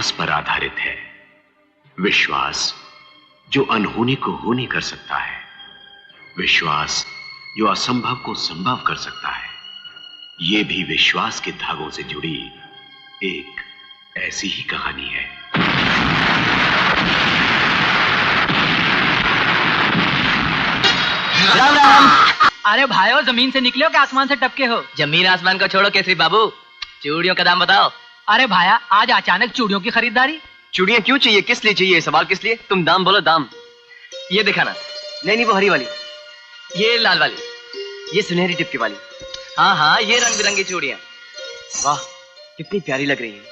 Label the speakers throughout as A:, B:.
A: विश्वास पर आधारित है। विश्वास जो अनहोनी को होनी कर सकता है, विश्वास जो असंभव को संभव कर सकता है। यह भी विश्वास के धागों से जुड़ी एक ऐसी ही कहानी है।
B: राम राम। अरे भाइयों, जमीन से निकले हो कि आसमान से टपके हो?
C: जमीन आसमान को छोड़ो केसरी बाबू, चूड़ियों का दाम बताओ।
B: अरे भाया, आज अचानक चूड़ियों की खरीदारी?
C: चूड़ियां क्यों चाहिए, किस लिए चाहिए, सवाल किस लिए? तुम दाम बोलो दाम। ये दिखाना। नहीं वो हरी वाली, ये लाल वाली, ये सुनहरी टिप की वाली। हाँ हाँ, ये रंग बिरंगी चूड़ियां। वाह कितनी प्यारी लग रही है।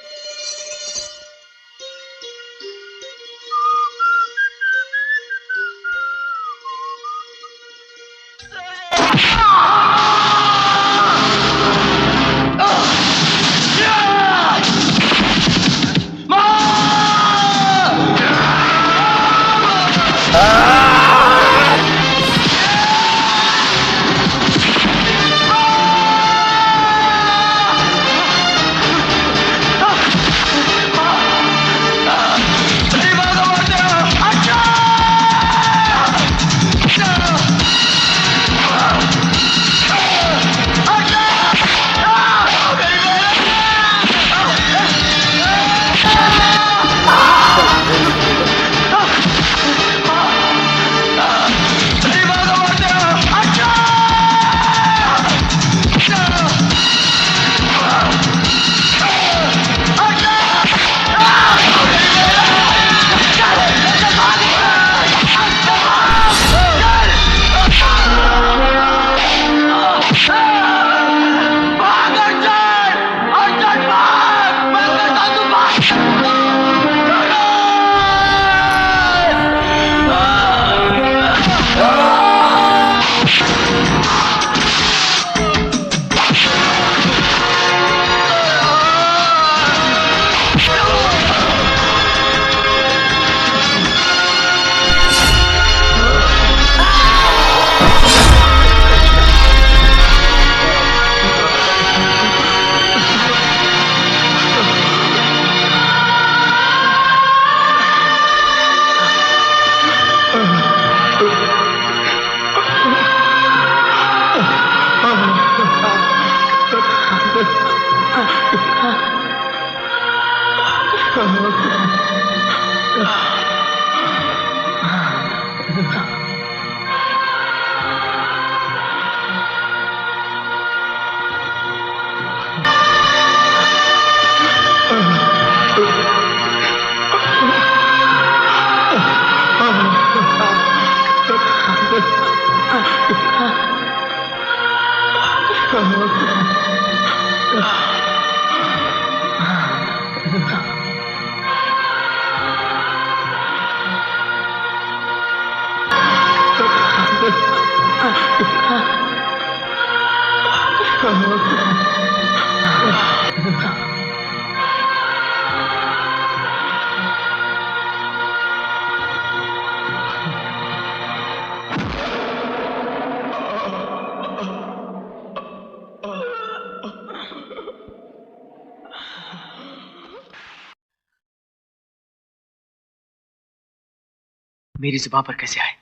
C: मेरी जुबान पर कैसे आए?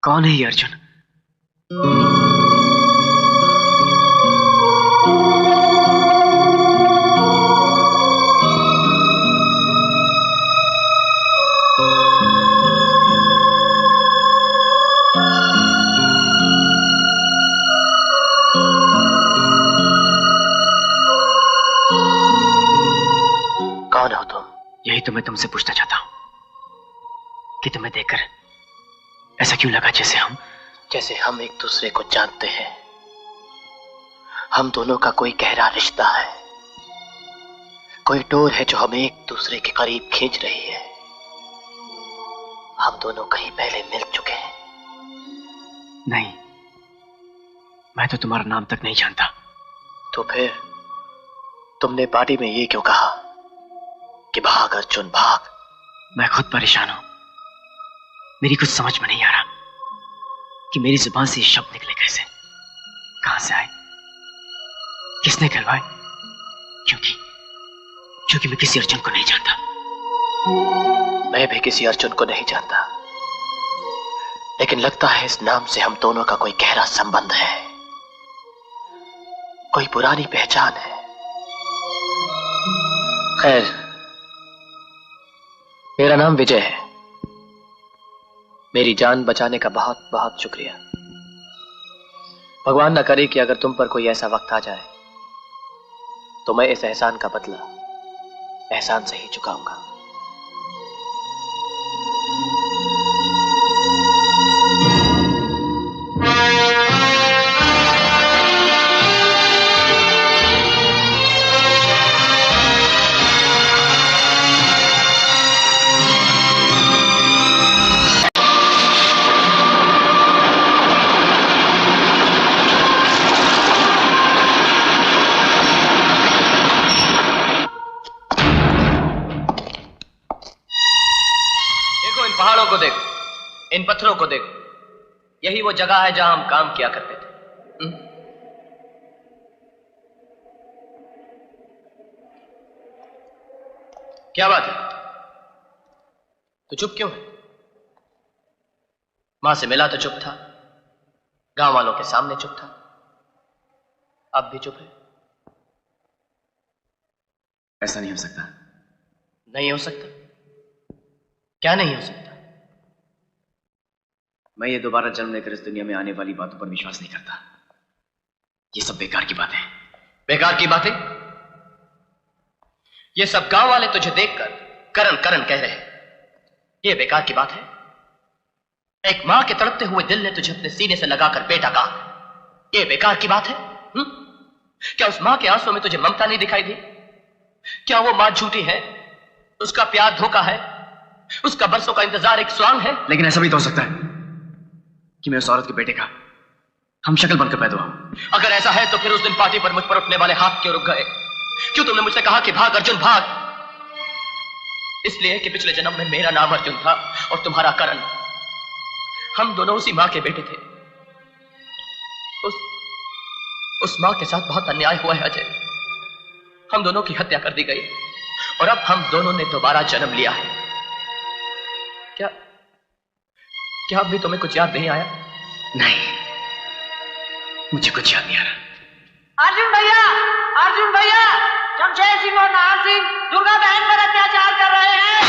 C: कौन है ये अर्जुन? कौन हो तुम? यही तो मैं तुमसे पूछना चाहता हूं कि तुम्हें देखकर ऐसा क्यों लगा जैसे हम एक दूसरे को जानते हैं। हम दोनों का कोई गहरा रिश्ता है, कोई डोर है जो हमें एक दूसरे के करीब खींच रही है। हम दोनों कहीं पहले मिल चुके हैं। नहीं, मैं तो तुम्हारा नाम तक नहीं जानता। तो फिर तुमने पार्टी में ये क्यों कहा कि भाग अर्जुन भाग? मैं खुद परेशान हूं। मेरी कुछ समझ में नहीं आ रहा कि मेरी जुबान से ये शब्द निकले कैसे, कहां से आए, किसने कहलवाए। क्योंकि मैं किसी अर्जुन को नहीं जानता। मैं भी किसी अर्जुन को नहीं जानता, लेकिन लगता है इस नाम से हम दोनों का कोई गहरा संबंध है, कोई पुरानी पहचान है। खैर, मेरा नाम विजय है। मेरी जान बचाने का बहुत बहुत शुक्रिया। भगवान न करे कि अगर तुम पर कोई ऐसा वक्त आ जाए तो मैं इस एहसान का बदला एहसान से ही चुकाऊंगा। को देखो, इन पत्थरों को देखो, यही वो जगह है जहां हम काम किया करते थे। क्या बात है, तू चुप क्यों है? मां से मिला तो चुप था, गांव वालों के सामने चुप था, अब भी चुप है।
D: ऐसा नहीं हो सकता।
C: नहीं हो सकता? क्या नहीं हो सकता?
D: मैं ये दोबारा जन्म लेकर इस दुनिया में आने वाली बातों पर विश्वास नहीं करता। ये सब बेकार की बातें।
C: बेकार की बातें? ये सब गांव वाले तुझे देखकर करण करण कह रहे हैं, ये बेकार की बात है? एक मां के तड़पते हुए दिल ने तुझे अपने सीने से लगाकर बेटा कहा, ये बेकार की बात है? क्या उस मां के आंसुओं में तुझे ममता नहीं दिखाई दी? क्या वो मां झूठी है? उसका प्यार धोखा है? उसका बरसों का इंतजार एक स्वांग है?
D: लेकिन ऐसा भी तो हो सकता है कि मैं उस औरत के बेटे का हम शक्ल बनकर पैदा हुआ।
C: अगर ऐसा है तो फिर उस दिन पार्टी पर मुझ पर उठने वाले हाथ क्यों रुक गए? क्यों तुमने मुझसे कहा कि भाग अर्जुन भाग? इसलिए कि पिछले जन्म में मेरा नाम अर्जुन था और तुम्हारा करण। हम दोनों उसी मां के बेटे थे। उस मां के साथ बहुत अन्याय हुआ है अजय। हम दोनों की हत्या कर दी गई और अब हम दोनों ने दोबारा जन्म लिया है। क्या अब भी तुम्हें कुछ याद नहीं आया?
D: नहीं, मुझे कुछ याद नहीं आ रहा।
B: अर्जुन भैया, जमशेद सिंह और नाहर सिंह दुर्गा बहन पर अत्याचार कर रहे हैं।